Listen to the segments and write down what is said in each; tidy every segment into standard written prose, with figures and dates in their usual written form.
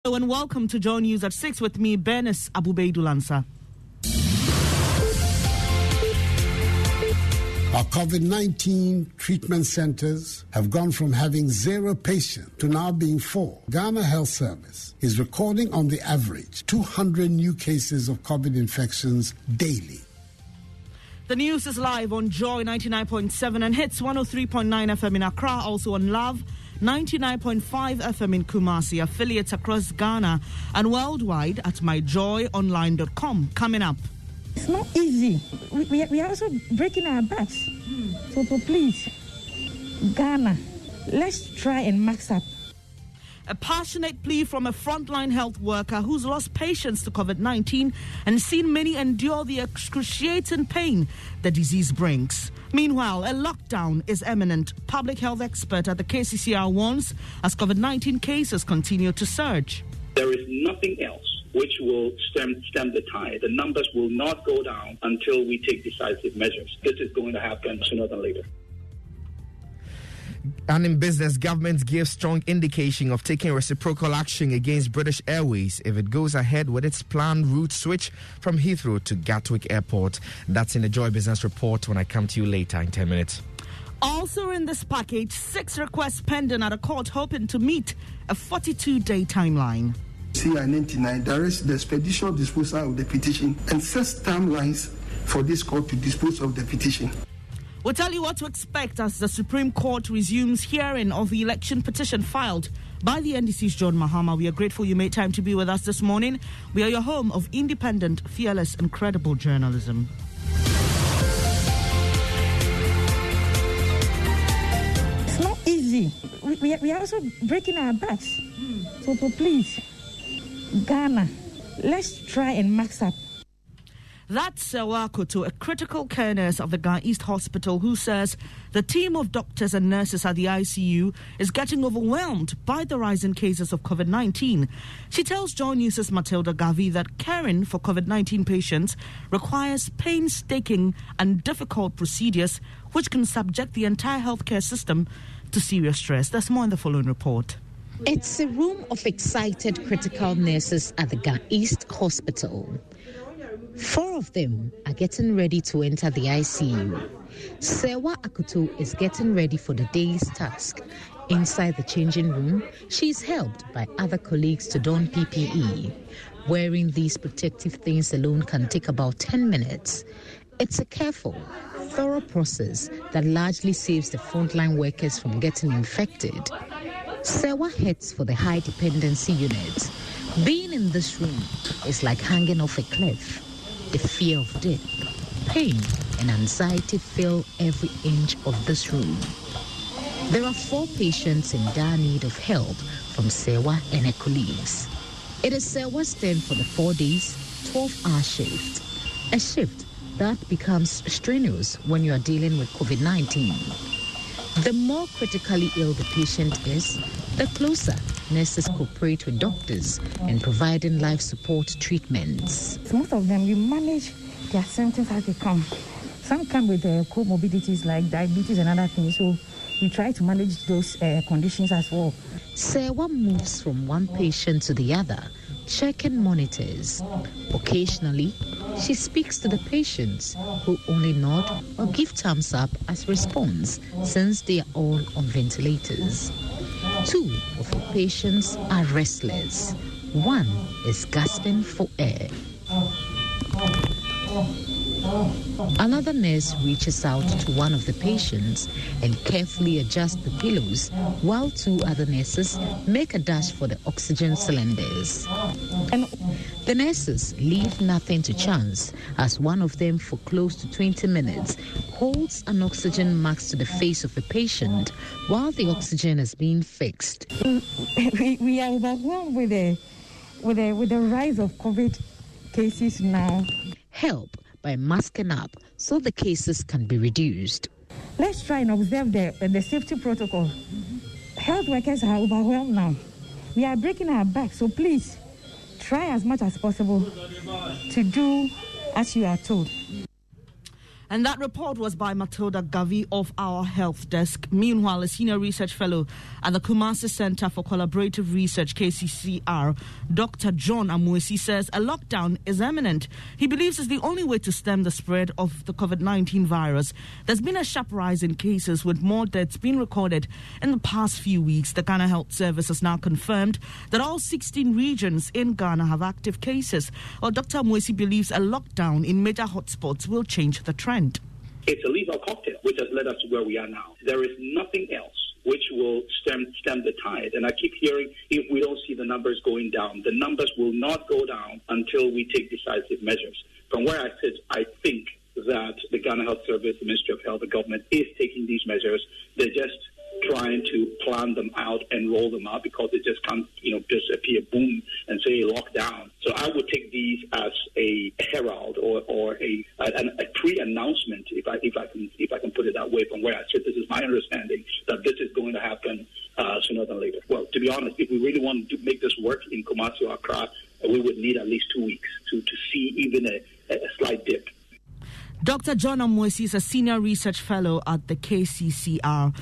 Hello and welcome to Joe News at 6 with me, Bernice Abubeidulansa. Our COVID-19 treatment centers have gone from having 0 patients to now being 4. Ghana Health Service is recording on the average 200 new cases of COVID infections daily. The news is live on Joy 99.7 and hits 103.9 FM in Accra, also on Love 99.5 FM in Kumasi, affiliates across Ghana and worldwide at myjoyonline.com. Coming up. It's not easy. We are also breaking our backs. So please, Ghana, let's try and max up. A passionate plea from a frontline health worker who's lost patience to COVID-19 and seen many endure the excruciating pain the disease brings. Meanwhile, a lockdown is imminent. Public health expert at the KCCR warns as COVID-19 cases continue to surge. There is nothing else which will stem the tide. The numbers will not go down until we take decisive measures. This is going to happen sooner than later. And in business, government gives strong indication of taking reciprocal action against British Airways if it goes ahead with its planned route switch from Heathrow to Gatwick Airport. That's in the Joy Business Report when I come to you later in 10 minutes. Also in this package, 6 requests pending at a court hoping to meet a 42-day timeline. CI 99 directs the expeditious disposal of the petition and sets timelines for this court to dispose of the petition. We'll tell you what to expect as the Supreme Court resumes hearing of the election petition filed by the NDC's John Mahama. We are grateful you made time to be with us this morning. We are your home of independent, fearless, and credible journalism. It's not easy. We are also breaking our backs. So please, Ghana, let's try and max up. That's Sewa Koto, a critical care nurse of the Ghana East Hospital, who says the team of doctors and nurses at the ICU is getting overwhelmed by the rising cases of COVID-19. She tells Joy News' Matilda Gavi that caring for COVID-19 patients requires painstaking and difficult procedures which can subject the entire healthcare system to serious stress. There's more in the following report. It's a room of excited critical nurses at the Ghana East Hospital. 4 of them are getting ready to enter the ICU. Sewa Akoto is getting ready for the day's task. Inside the changing room, she is helped by other colleagues to don PPE. Wearing these protective things alone can take about 10 minutes. It's a careful, thorough process that largely saves the frontline workers from getting infected. Sewa heads for the high dependency unit. Being in this room is like hanging off a cliff. The fear of death, pain, and anxiety fill every inch of this room. There are 4 patients in dire need of help from Sewa and her colleagues. It is Sewa's turn for the 4 days, 12-hour shift. A shift that becomes strenuous when you are dealing with COVID-19. The more critically ill the patient is, the closer nurses cooperate with doctors in providing life support treatments. Most of them, we manage their symptoms as they come. Some come with comorbidities like diabetes and other things, so we try to manage those conditions as well. Sewa moves from one patient to the other, checking monitors. Occasionally, she speaks to the patients who only nod or give thumbs up as response since they are all on ventilators. 2 of her patients are restless. 1 is gasping for air. Another nurse reaches out to one of the patients and carefully adjusts the pillows, while 2 other nurses make a dash for the oxygen cylinders. And the nurses leave nothing to chance, as one of them, for close to 20 minutes, holds an oxygen mask to the face of a patient while the oxygen is being fixed. We are overwhelmed with the rise of COVID cases now. Help by masking up so the cases can be reduced. Let's try and observe the safety protocol. Health workers are overwhelmed now. We are breaking our back, so please try as much as possible to do as you are told. And that report was by Matilda Gavi of our Health Desk. Meanwhile, a senior research fellow at the Kumasi Center for Collaborative Research, KCCR, Dr. John Amwesi, says a lockdown is imminent. He believes it's the only way to stem the spread of the COVID-19 virus. There's been a sharp rise in cases, with more deaths being recorded in the past few weeks. The Ghana Health Service has now confirmed that all 16 regions in Ghana have active cases. Well, Dr. Amwesi believes a lockdown in major hotspots will change the trend. It's a lethal cocktail, which has led us to where we are now. There is nothing else which will stem the tide. And I keep hearing, if we don't see the numbers going down, the numbers will not go down until we take decisive measures. From where I sit, I think that the Ghana Health Service, the Ministry of Health, the government is taking these measures. They're just trying to plan them out and roll them out, because it just can't, just appear boom and say lockdown. So I would take these as a herald or a pre-announcement, if I can put it that way. From where I sit, this is my understanding that this is going to happen sooner than later. Well, to be honest, if we really want to make this work in Kumasi or Accra, we would need at least 2 weeks to see even a slight dip. Dr. John Amwesi is a senior research fellow at the KCCR.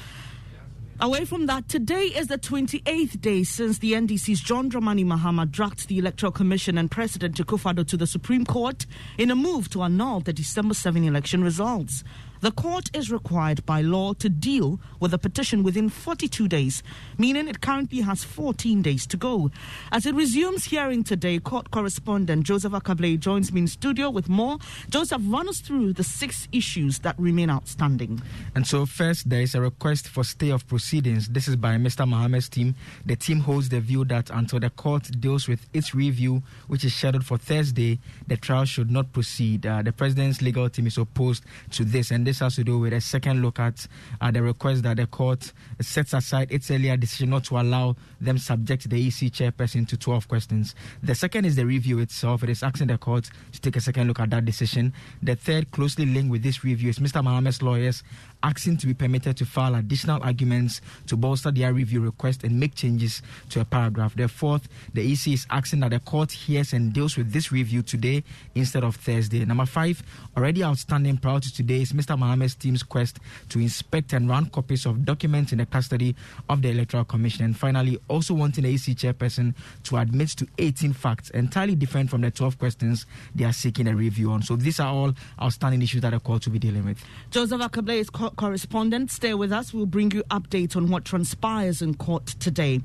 Away from that, today is the 28th day since the NDC's John Dramani Mahama dragged the Electoral Commission and President Akufo-Addo to the Supreme Court in a move to annul the December 7 election results. The court is required by law to deal with the petition within 42 days, meaning it currently has 14 days to go. As it resumes hearing today, court correspondent Joseph Akable joins me in studio with more. Joseph, run us through the 6 issues that remain outstanding. And so first, there is a request for stay of proceedings. This is by Mr. Mohammed's team. The team holds the view that until the court deals with its review, which is scheduled for Thursday, the trial should not proceed. The president's legal team is opposed to this, and this has to do with a second look at the request that the court sets aside its earlier decision not to allow them subject the EC chairperson to 12 questions. The second is the review itself. It is asking the court to take a second look at that decision. The third, closely linked with this review, is Mr. Mohammed's lawyers asking to be permitted to file additional arguments to bolster their review request and make changes to a paragraph. The fourth, the EC is asking that the court hears and deals with this review today instead of Thursday. Number 5, already outstanding prior to today, is Mr. Mohammed's team's quest to inspect and run copies of documents in the custody of the Electoral Commission. And finally, also wanting the EC chairperson to admit to 18 facts entirely different from the 12 questions they are seeking a review on. So these are all outstanding issues that the court will be dealing with. Joseph Akable is correspondent. Stay with us. We'll bring you updates on what transpires in court today.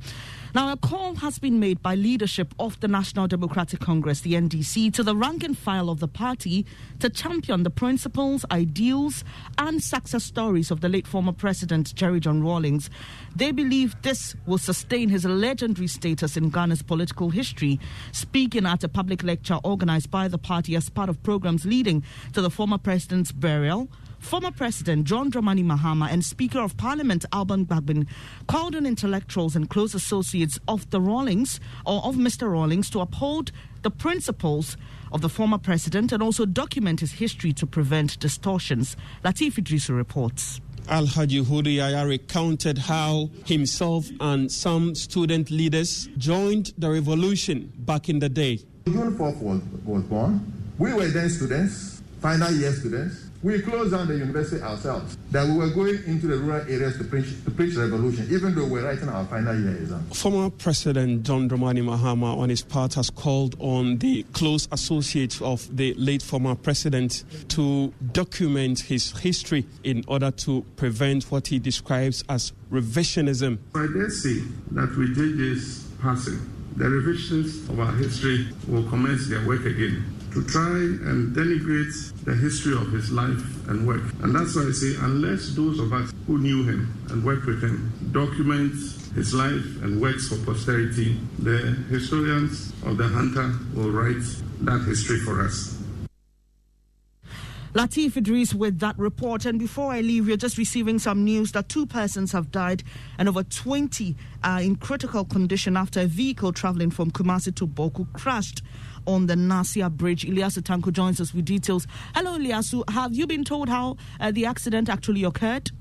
Now, a call has been made by leadership of the National Democratic Congress, the NDC, to the rank and file of the party to champion the principles, ideals, and success stories of the late former President Jerry John Rawlings. They believe this will sustain his legendary status in Ghana's political history. Speaking at a public lecture organized by the party as part of programs leading to the former president's burial, former President John Dramani Mahama and Speaker of Parliament Alban Bagbin called on intellectuals and close associates of the Rawlings or of Mr. Rawlings to uphold the principles of the former president and also document his history to prevent distortions. Latif Idrisu reports. Alhaji Hudu Yaya recounted how himself and some student leaders joined the revolution back in the day. June 4th was born. We were then students, final year students. We closed down the university ourselves. That we were going into the rural areas to preach revolution, even though we're writing our final year exam. Former President John Dramani Mahama, on his part, has called on the close associates of the late former president to document his history in order to prevent what he describes as revisionism. I dare say that with JJ's passing, the revisionists of our history will commence their work again to try and denigrate the history of his life and work. And that's why I say, unless those of us who knew him and worked with him document his life and works for posterity, the historians of the Hunter will write that history for us. Latif Idris with that report. And before I leave, you're just receiving some news that 2 persons have died and over 20 are in critical condition after a vehicle traveling from Kumasi to Boku crashed on the Nasia Bridge. Ilyasu Tanko joins us with details. Hello, Ilyasu. Have you been told how the accident actually occurred?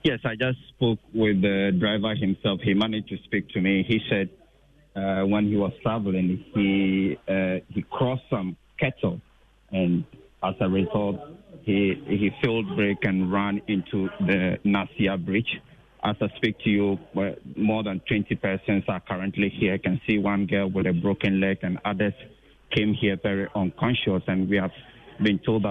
Yes, I just spoke with the driver himself. He managed to speak to me. He said when he was traveling, he crossed some cattle, and as a result, he filled brake and ran into the Nasia Bridge. As I speak to you, more than 20 persons are currently here. I can see one girl with a broken leg, and others came here very unconscious, and we have been told that